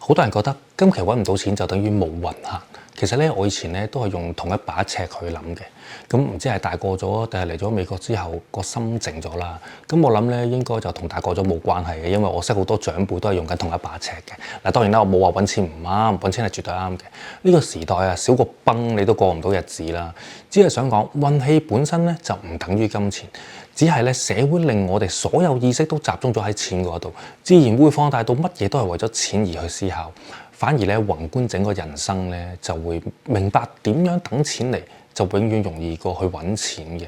好多人覺得今期揾唔到錢就等於冇運行。其實咧，我以前咧都係用同一把尺去諗嘅。咁唔知係大個咗定係嚟咗美國之後個心靜咗啦。咁我諗咧應該就同大個咗冇關係嘅，因為我識好多長輩都係用緊同一把尺嘅。嗱，當然啦，我冇話揾錢唔啱，揾錢係絕對啱嘅。呢個時代啊，少個崩你都過唔到日子啦。只係想講運氣本身咧就唔等於金錢。只係咧，社會令我哋所有意識都集中咗喺錢嗰度，自然會放大到乜嘢都係為咗錢而去思考。反而咧，宏觀整個人生咧，就會明白點樣等錢嚟，就永遠容易過去揾錢嘅。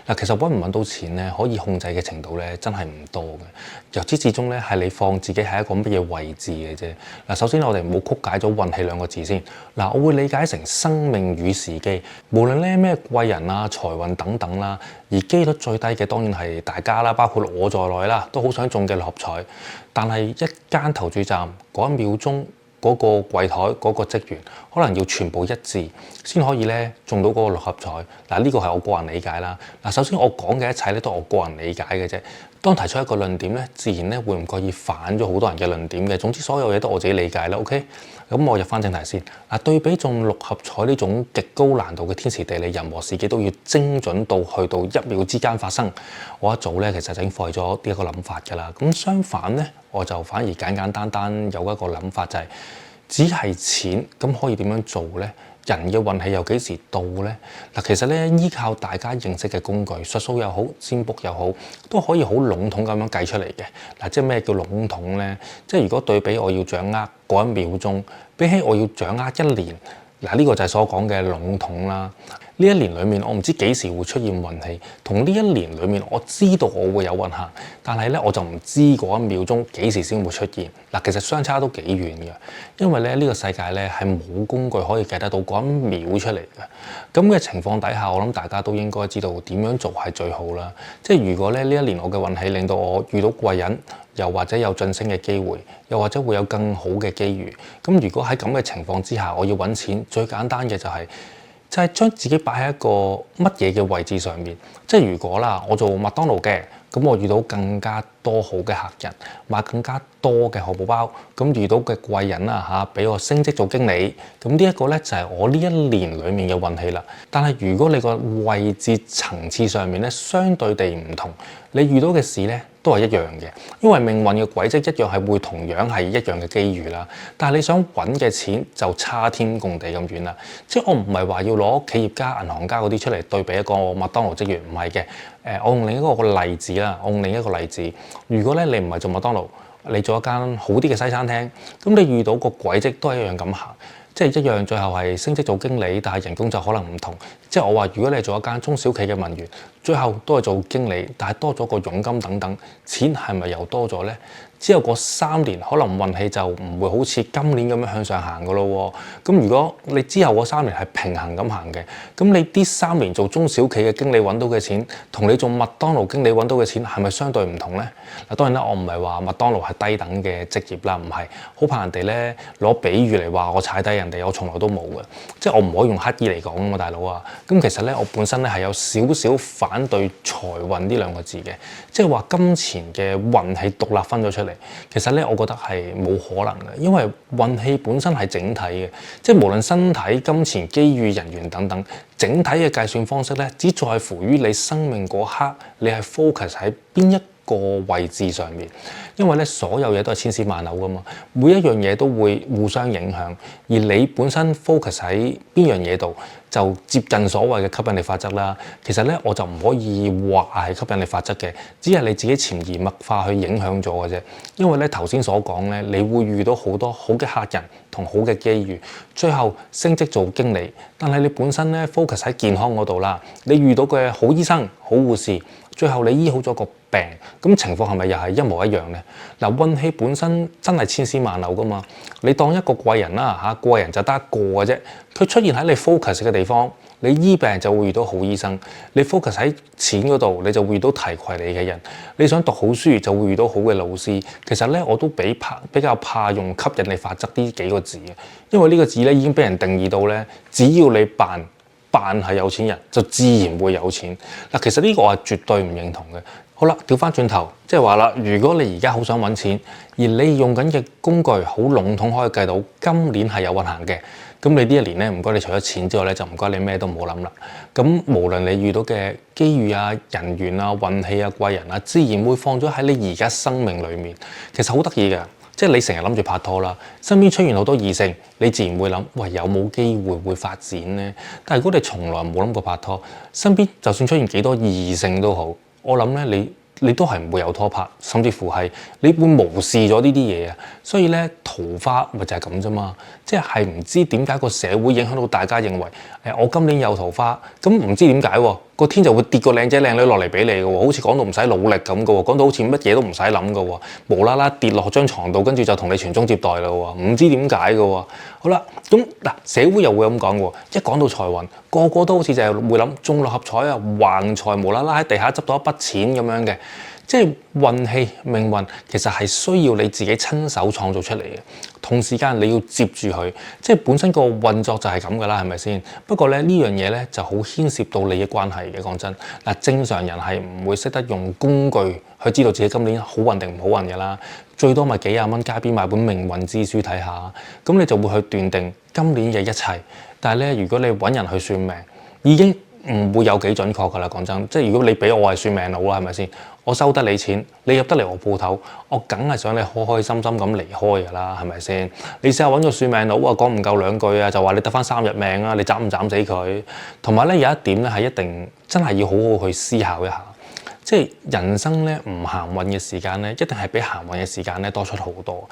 嗱，其實揾唔揾到錢咧，可以控制嘅程度咧，真係唔多嘅。由始至終咧，係你放自己喺一個乜嘢位置嘅啫。嗱，首先我哋唔好曲解咗運氣兩個字先。嗱，我會理解成生命與時機。無論咧咩貴人啊、財運等等啦，而機率最低嘅當然係大家啦，包括我在內啦，都好想中嘅六合彩。但係一間投注站嗰一秒鐘，嗰個櫃台嗰個職員可能要全部一致先可以咧中到嗰個六合彩。嗱，呢個係我個人理解啦。嗱，首先我講嘅一切咧都係我個人理解嘅啫。當提出一個論點咧，自然咧會唔覺意反咗好多人嘅論點嘅。總之所有嘢都我自己理解啦。OK，咁我入翻正題先。嗱，對比中六合彩呢種極高難度嘅天時地利人和時機都要精準到去到一秒之間發生，我一早咧其實已經放棄咗呢一個諗法㗎啦。咁相反咧，我就反而簡簡單單有一個諗法，就係只係錢咁可以點樣做咧？人嘅運氣又幾時到咧？嗱，其實咧依靠大家認識嘅工具，術數又好，占卜又好，都可以好籠統咁樣計出嚟嘅。嗱，即係咩叫籠統咧？即係如果對比我要掌握嗰一秒鐘，比起我要掌握一年，嗱，呢個就係所講嘅籠統啦。呢一年裡面，我唔知幾時會出現運氣，同呢一年裡面我知道我會有運行，但係咧我就唔知嗰一秒鐘幾時先會出現。嗱，其實相差都幾遠嘅，因為咧呢個世界咧係冇工具可以計得到嗰一秒出嚟嘅。咁嘅情況底下，我諗大家都應該知道點樣做係最好啦。即係如果咧呢一年我嘅運氣令到我遇到貴人，又或者有晉升嘅機會，又或者會有更好嘅機遇。咁如果喺咁嘅情況之下，我要揾錢，最簡單嘅就係將自己擺喺一個乜嘢嘅位置上面。即係如果啦，我做麥當勞嘅，咁我遇到更加多好嘅客人，買更加多嘅漢堡包，咁遇到嘅貴人啊嚇，俾我升職做經理，咁呢一個咧就係我呢一年裡面嘅運氣啦。但係如果你個位置層次上面咧相對地唔同，你遇到嘅事咧都係一樣嘅，因為命運嘅軌跡一樣係會同樣係一樣嘅機遇啦。但係你想揾嘅錢就差天共地咁遠啦。即係我唔係話要攞企業家、銀行家嗰啲出嚟對比一個麥當勞職員，唔係嘅。我用另一個例子啦，如果咧你唔係做麥當勞，你做一間好啲嘅西餐廳，咁你遇到個軌跡都係一樣咁行。即係一樣，最後係升職做經理，但係人工就可能唔同。即係我話，如果你係做一間中小企嘅文員，最後都係做經理，但係多咗個佣金等等，錢係咪又多咗咧？之後嗰3年可能運氣就唔會好似今年咁樣向上行噶咯喎。咁如果你之後嗰3年係平衡咁行嘅，咁你呢3年做中小企嘅經理揾到嘅錢，同你做麥當勞經理揾到嘅錢係咪相對唔同咧？嗱，當然啦，我唔係話麥當勞係低等嘅職業啦，唔係，好怕人哋咧攞比喻嚟話我踩低人哋，我從來都冇嘅。即係我唔可以用乞兒嚟講啊嘛，大佬啊。咁其實咧，我本身咧係有少少反對財運呢2個字嘅，即係話金錢嘅運氣獨立分咗出嚟。其實咧，我覺得係冇可能嘅，因為運氣本身係整體嘅，即係無論身體、金錢、機遇、人緣等等，整體嘅計算方式咧，只在乎於你生命嗰刻，你係 focus 喺邊一個位置上面，因為咧所有嘢都係千絲萬縷噶嘛，每一樣嘢都會互相影響，而你本身 focus 喺邊樣嘢度，就接近所謂嘅吸引力法則啦。其實咧我就唔可以話係吸引力法則嘅，只係你自己潛移默化去影響咗嘅啫。因為咧頭先所講咧，你會遇到好多好嘅客人同好嘅機遇，最後升職做經理，但係你本身咧 focus 喺健康嗰度啦，你遇到嘅好醫生、好護士，最後你醫好咗個病，咁情況係咪又係一模一樣呢？嗱，運氣本身真係千絲萬縷噶嘛，你當一個貴人啦嚇，貴人就得一個嘅啫，佢出現喺你 focus 嘅地方，你醫病就會遇到好醫生；你 focus 喺錢嗰度，你就會遇到提攜你嘅人；你想讀好書就會遇到好嘅老師。其實咧，我都比較怕用吸引力法則呢幾個字嘅，因為呢個字咧已經俾人定義到咧，只要你扮係有錢人，就自然會有錢。嗱，其實呢個我係絕對唔認同嘅。好啦，調翻轉頭，即係話啦，如果你而家好想揾錢，而你用緊嘅工具好籠統可以計到今年係有運行嘅，咁你呢一年咧，唔該你除咗錢之外咧，就唔該你咩都唔好諗啦。咁無論你遇到嘅機遇啊、人緣啊、運氣啊、貴人啊，自然會放咗喺你而家生命裡面。其實好得意嘅，即係你成日諗住拍拖啦，身邊出現好多異性，你自然會諗，喂，有冇機會發展呢？但係如果你從來冇諗過拍拖，身邊就算出現幾多異性都好，我諗咧你都係唔會有拖拍，甚至乎係你會無視咗呢啲嘢啊！所以咧，桃花咪就係咁啫嘛，即係唔知點解個社會影響到大家認為我今年有桃花，咁唔知點解喎，個天就會跌個靚仔靚女落嚟俾你嘅喎，好似講到唔使努力咁嘅喎，講到好似乜嘢都唔使諗嘅喎，無啦啦跌落張床度，跟住就同你傳宗接代啦喎，唔知點解嘅喎。好啦，咁嗱社會又會咁講喎，一講到財運，個個都好似就係會諗中六合彩啊，橫財無啦啦喺地下執到一筆錢咁樣嘅。即係運氣命運，其實係需要你自己親手創造出嚟嘅。同時間你要接住佢，即係本身個運作就係咁噶啦，係咪先？不過咧呢樣嘢咧就好牽涉到利益關係嘅。講真，嗱正常人係唔會識得用工具去知道自己今年好運定唔好運嘅啦。最多咪幾廿蚊街邊買本命運之書睇下，咁你就會去斷定今年嘅一切。但係咧，如果你揾人去算命，已經唔會有幾準確噶啦。講真，即係如果你俾我係算命佬啦，係咪先？我收得你錢，你入得嚟我鋪頭，我梗係想你開開心心咁離開㗎啦，係咪先？你試下揾個算命佬啊，講唔夠兩句啊，就話你得翻3日命啊，你斬唔斬死佢？同埋咧有一點咧係一定真係要好好去思考一下，即係人生咧唔行運嘅時間咧，一定係比行運嘅時間咧多出好多。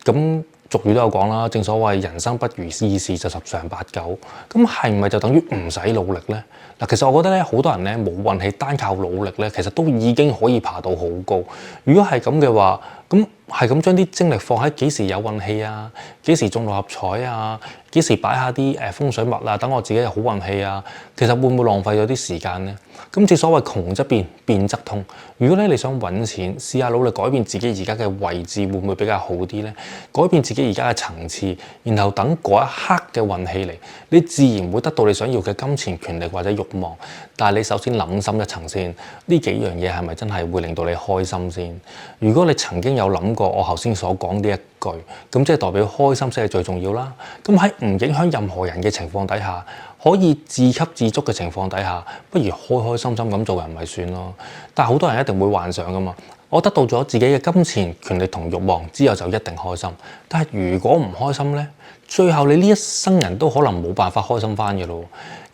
咁俗語都有講啦，正所謂人生不如意事就十常八九。咁係唔係就等於唔使努力呢？嗱，其實我覺得咧，好多人咧冇運氣，單靠努力咧，其實都已經可以爬到好高。如果係咁嘅話，咁係咁將啲精力放喺幾時有運氣啊，幾時中六合彩啊，幾時擺下啲風水物啊，等我自己有好運氣啊，其實會唔會浪費咗啲時間呢？咁正所謂窮則變，變則通。如果咧你想揾錢，試下努力改變自己而家嘅位置，會唔會比較好啲呢？改變自己而家嘅層次，然後等嗰一刻嘅運氣嚟，你自然會得到你想要嘅金錢、權力或者慾望。但係你首先諗深一層先，呢幾樣嘢係咪真係會令到你開心先？如果你曾經有諗過我頭先所講呢一句，咁即係代表開心先係最重要啦。咁喺唔影響任何人嘅情況底下，可以自給自足嘅情況底下，不如開開心心咁做人咪算咯。但係好多人一定會幻想噶嘛，我得到咗自己嘅金錢、權力同慾望之後就一定開心。但係如果唔開心呢，最後你呢一生人都可能冇辦法開心翻嘅咯。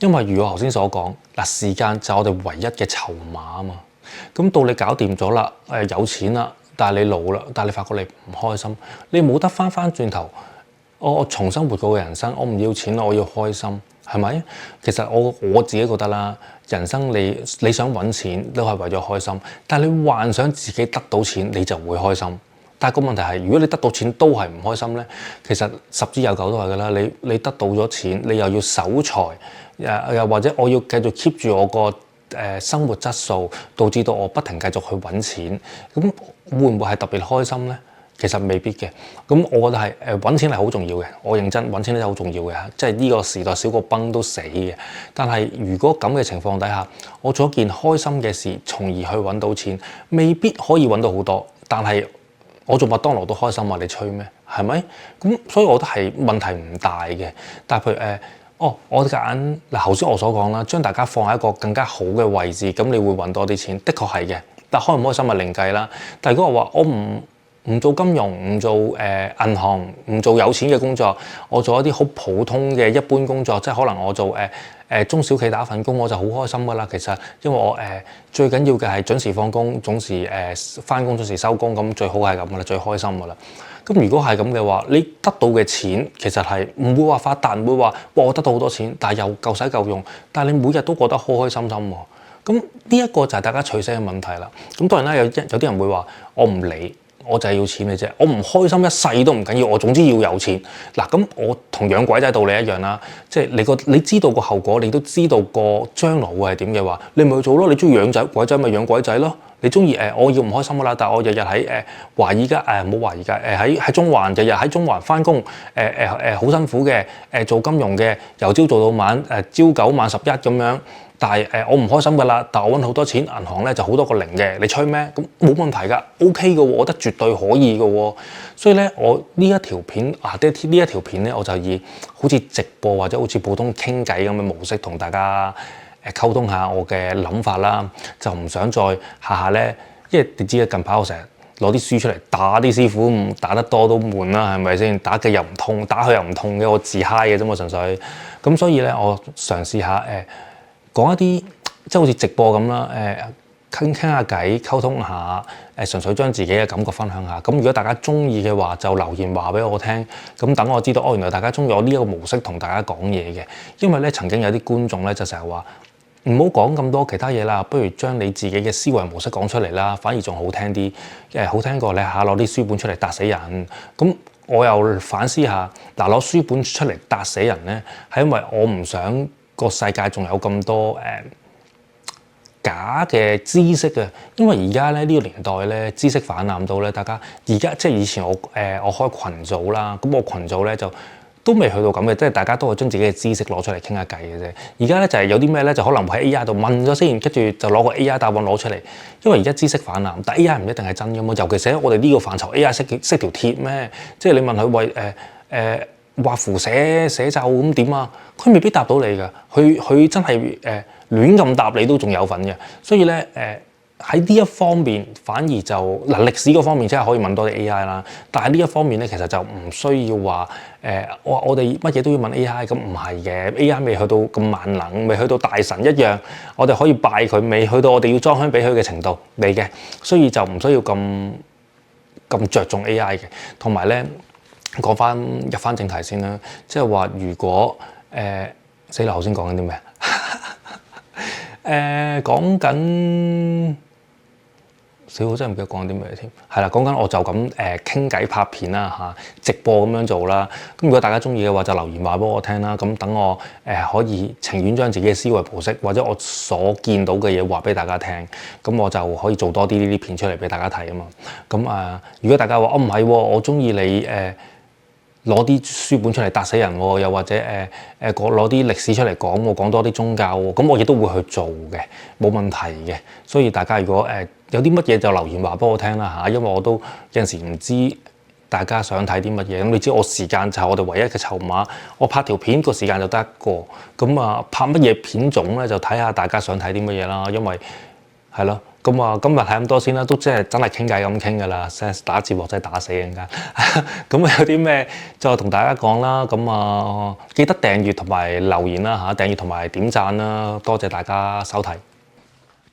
因為如我頭先所講，嗱，時間就係我哋唯一嘅籌碼啊嘛。咁到你搞掂咗啦，有錢啦，但係你老啦，但係你發覺你唔開心，你冇得翻轉頭，我重新活過嘅人生，我唔要錢啦，我要開心，係咪？其實我自己覺得啦，人生你想揾錢都係為咗開心，但係你幻想自己得到錢你就會開心。但係個問題係，如果你得到錢都係唔開心咧，其實十之有九都係㗎啦。你得到咗錢，你又要守財，又或者我要繼續 keep 住我個生活質素，導致到我不停繼續去揾錢，咁會唔會係特別開心咧？其實未必嘅。咁我覺得係揾錢係好重要嘅，我認真揾錢真係好重要嘅，即係呢個時代少個崩都死嘅。但係如果咁嘅情況底下，我做一件開心嘅事，從而去揾到錢，未必可以揾到好多，但係我做麥當勞都開心啊！你吹咩？係咪？咁所以我覺得係問題唔大嘅。但係譬如我揀嗱頭先我所講啦，將大家放喺一個更加好嘅位置，咁你會揾多啲錢，的確係嘅。但開唔開心係另計啦。但係如果我話我唔做金融，唔做銀行，唔做有錢嘅工作，我做一啲好普通嘅一般工作，即係可能我做中小企打份工，我就好開心㗎啦。其實因為我最緊要嘅係準時放工，準時返工，準時收工，咁最好係咁㗎啦，最開心㗎啦。咁如果係咁嘅話，你得到嘅錢其實係唔會話發達，唔會話哇我得到好多錢，但係又夠使夠用，但係你每日都覺得開開心心喎。咁呢一個就係大家取捨嘅問題啦。咁當然啦，有啲人會話我唔理。我就係要錢嘅啫，我唔開心一世都唔緊要，我總之要有錢。嗱，咁我同養鬼仔道理一樣啦，即係你知道個後果，你都知道個將來會係點嘅話，你咪去做咯。你中意養鬼仔咪養鬼仔咯。你中意我要唔開心噶啦，但係我日日喺華爾街冇華爾街喺中環，日日喺中環翻工好辛苦嘅做金融嘅，由朝做到晚朝9晚11咁樣。但係我唔開心㗎啦，但係我揾好多錢，銀行咧就好多個零嘅，你吹咩？咁冇問題㗎 ，OK 嘅喎，我覺得絕對可以嘅喎。所以咧，我呢一條片呢一條片咧，我就以好似直播或者好似普通傾偈咁嘅模式同大家溝通下我嘅諗法啦，就唔想再下下咧，因為你知啦，近排我成日攞啲書出嚟打啲師傅，打得多都悶啦，係咪先？打嘅又唔痛，打佢又唔痛嘅，我自嗨嘅啫嘛，純粹。咁所以咧，我嘗試下講一啲即係好似直播咁啦，傾下偈，溝通下，純粹將自己嘅感覺分享下。咁如果大家中意嘅話，就留言話俾我聽。咁等我知道，哦，原來大家中意我呢一個模式同大家講嘢嘅。因為咧，曾經有啲觀眾咧就成日話唔好講咁多其他嘢啦，不如將你自己嘅思維模式講出嚟啦，反而仲好聽啲。好聽過你下攞啲書本出嚟答死人。咁我又反思下，嗱，攞書本出嚟答死人咧，係因為我唔想個世界仲有咁多假嘅知識啊！因為而家咧呢個年代咧，知識氾濫到咧，大家而家即係以前我開群組啦，咁我群組咧就都未去到咁嘅，即係大家都係將自己嘅知識攞出嚟傾下偈嘅啫。而家咧就係有啲咩咧，就可能喺 AI 度問咗先，跟住就攞個 AI 答案攞出嚟。因為而家知識氾濫，但 AI 唔一定係真嘅嘛。尤其是喺我哋呢個範疇，AI 識條鐵咩？即係你問佢喂畫符寫咒咁點啊？佢未必答到你㗎，佢真係亂咁答你都仲有份嘅。所以咧喺呢一方面反而就歷史嗰方面真係可以問多啲 AI 啦。但係呢一方面咧，其實就唔需要話我哋乜嘢都要問 AI，咁唔係嘅。AI 未去到咁萬能，未去到大神一樣，我哋可以拜佢，未去到我哋要裝香俾佢嘅程度嚟嘅。所以就唔需要咁着重 AI 嘅，同埋咧。講翻入翻正題先啦，即係話如果死啦！頭先講緊啲咩？講緊死我真係唔記得講緊啲咩添。係啦，講緊我就咁傾偈拍片啦嚇，直播咁樣做啦。咁如果大家中意嘅話，就留言話俾我聽啦。咁等我可以情願將自己嘅思維模式或者我所見到嘅嘢話俾大家聽，咁我就可以做多啲呢啲片出嚟俾大家睇啊嘛。咁如果大家話唔係，我中意你攞啲書本出嚟答死人喎，又或者攞啲歷史出嚟講喎，講多啲宗教喎，咁我亦都會去做嘅，冇問題嘅。所以大家如果有啲乜嘢就留言話俾我聽啦嚇，因為我都有陣時唔知大家想睇啲乜嘢。咁你知我時間就係我哋唯一嘅籌碼，我拍條片個時間就得一個。咁拍乜嘢片種咧，就睇下大家想睇啲乜嘢啦。因為係咯。咁今日係咁多先啦，都真係傾偈咁傾㗎啦，打字幕真係打死人㗎。咁有啲咩就同大家講啦。咁記得訂閱同埋留言啦嚇，訂閱同埋點讚啦，多謝大家收睇。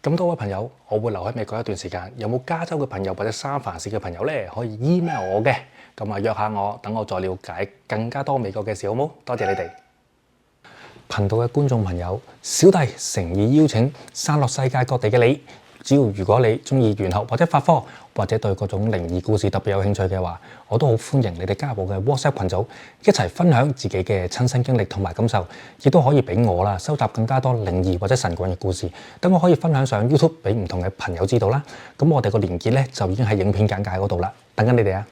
咁多位朋友，我會留喺美國一段時間，有冇加州嘅朋友或者三藩市嘅朋友咧，可以 email 我嘅，咁約下我，等我再了解更加多美國嘅事，好冇？多謝你哋。頻道嘅觀眾朋友，小弟誠意邀請散落世界各地嘅你。如果你中意玄學或者法科，或者對各種靈異故事特別有興趣嘅話，我都好歡迎你哋加入我嘅 WhatsApp 群組，一齊分享自己嘅親身經歷同埋感受，亦都可以俾我啦收集更加多靈異或者神棍嘅故事，等我可以分享上 YouTube 俾唔同嘅朋友知道啦。咁我哋個連結咧就已經喺影片簡介嗰度啦，等緊你哋啊！